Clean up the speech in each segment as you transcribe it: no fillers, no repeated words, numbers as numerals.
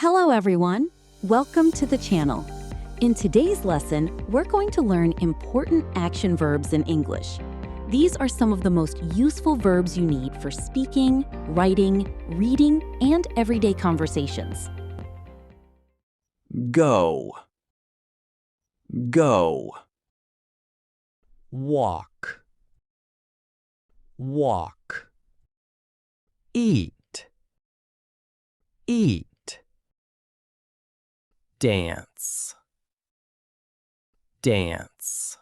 Hello everyone, welcome to the channel. In today's lesson, we're going to learn important action verbs in English. These are some of the most useful verbs you need for speaking, writing, reading, and everyday conversations. Go. Go. Walk. Walk. Eat. Eat. Dance. Dance.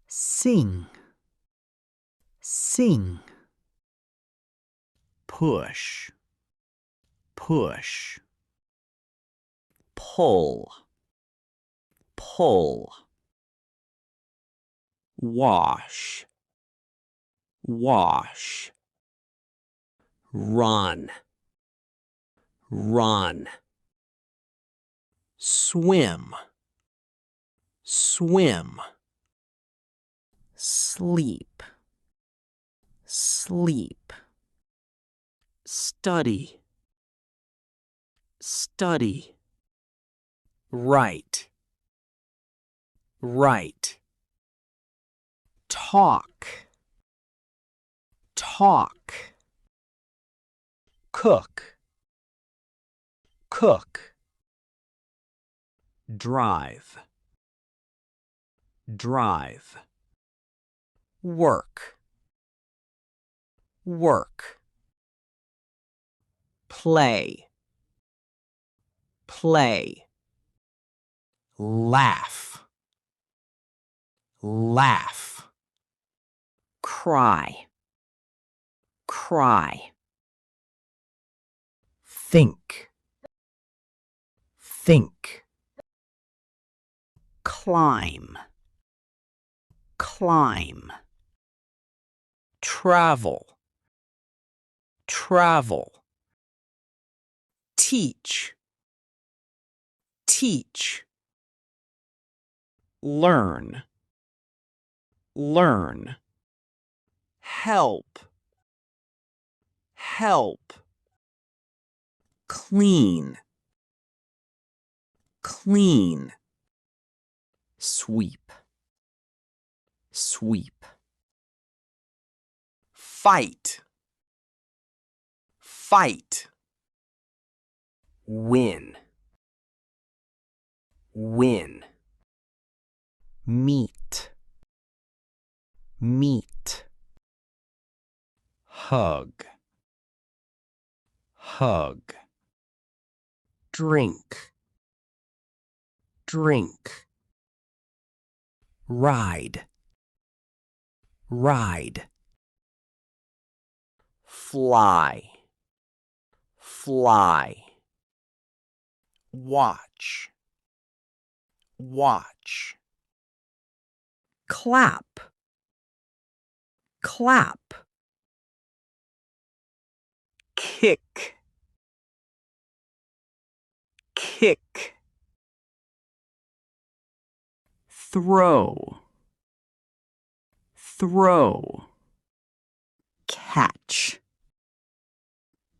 Sing. Sing. Push. Push. Pull. Pull. Wash. Wash. Run. Run. Swim. Swim. Sleep. Sleep. Study. Study. Write. Write. Talk. Talk. Cook. Cook. Drive. Drive. Work. Work. Play. Play. Laugh. Laugh. Cry. Cry. Think. Think. Climb. Climb. Travel. Travel. Teach. Teach. Learn. Learn. Help. Help. Clean. Clean. Sweep. Sweep. Fight. Fight. Win. Win. Meet. Meet. Hug. Hug. Drink. Drink. Ride. Ride. Fly. Fly. Watch. Watch. Clap. Clap. Kick. Kick. Throw. Throw. Catch.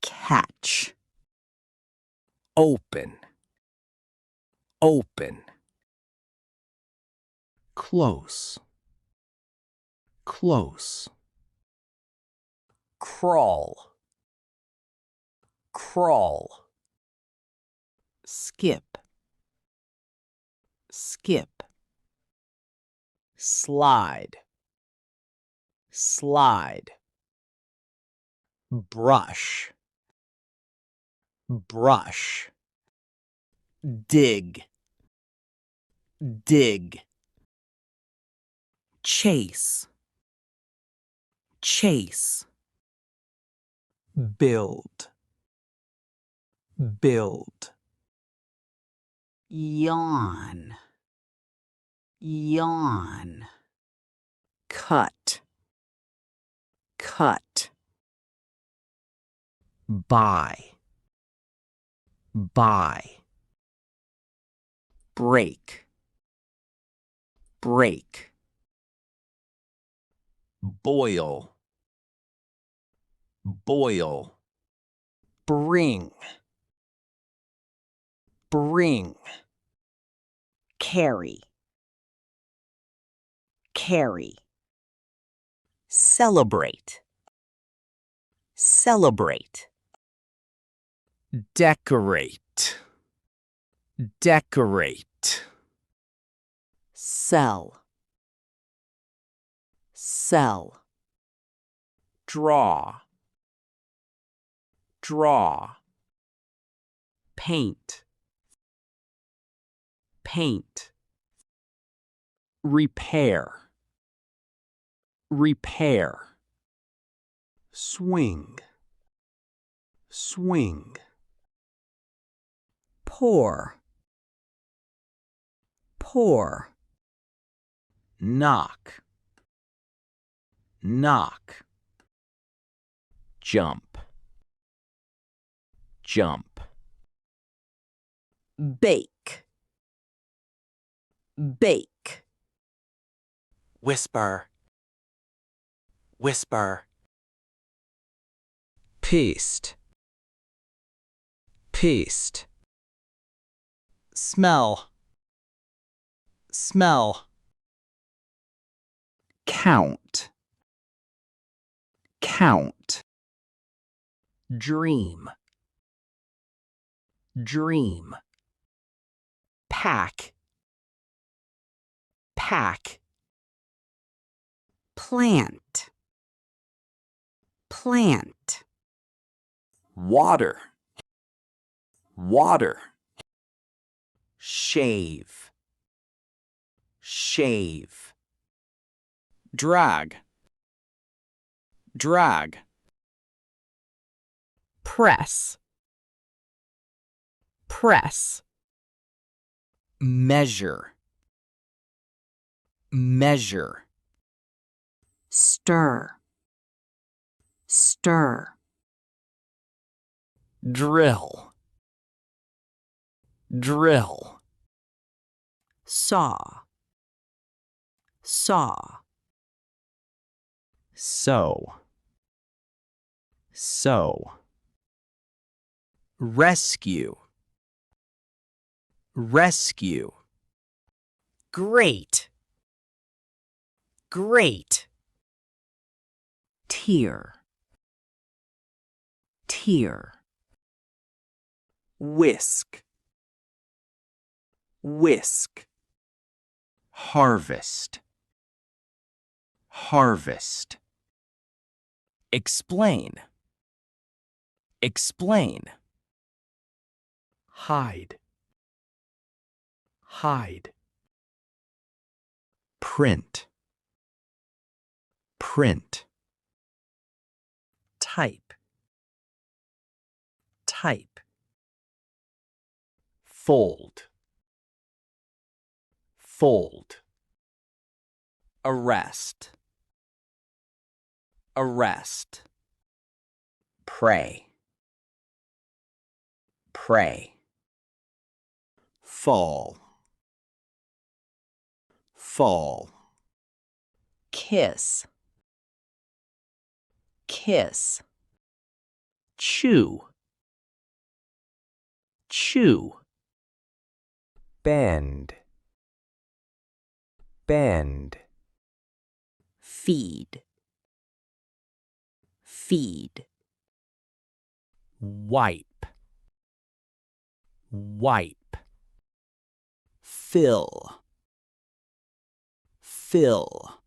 Catch. Open. Open. Close. Close. Crawl. Crawl. Skip. Skip. Slide. Slide. Brush. Brush. Dig. Dig. Chase. Chase. Build. Build. Yawn. Yawn. Cut. Cut. Buy. Buy. Break. Break. Boil. Boil. Bring. bring, carry, carry, celebrate, celebrate, decorate, decorate, sell, sell, draw, draw, paint, paint, repair, repair, swing, swing, pour, pour, knock, knock, jump, jump, bake, bake, whisper, whisper, paste, paste, smell, smell, count, count, dream, dream, pack, pack, plant, plant, water, water, shave, shave, drag, drag, press, press, measure, measure, stir, stir, drill, drill, saw, saw, sew, sew, rescue, rescue, great, great, tear, tear, whisk, whisk, harvest, harvest, explain, explain, hide, hide, print, print, type, type, fold, fold, arrest, arrest, pray, pray, fall, fall, kiss, kiss, chew, chew, bend, bend, feed, feed, wipe, wipe, fill, fill,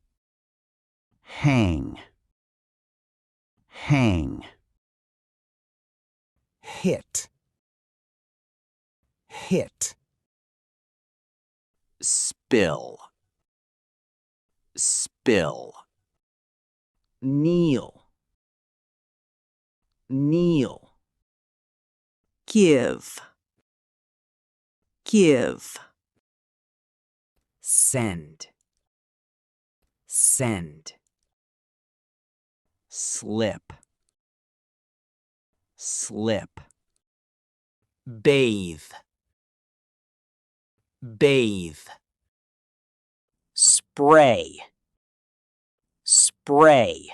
hang, hang, hit, hit, spill, spill, kneel, kneel, give, give, send, send, slip, slip, bathe, bathe, spray, spray,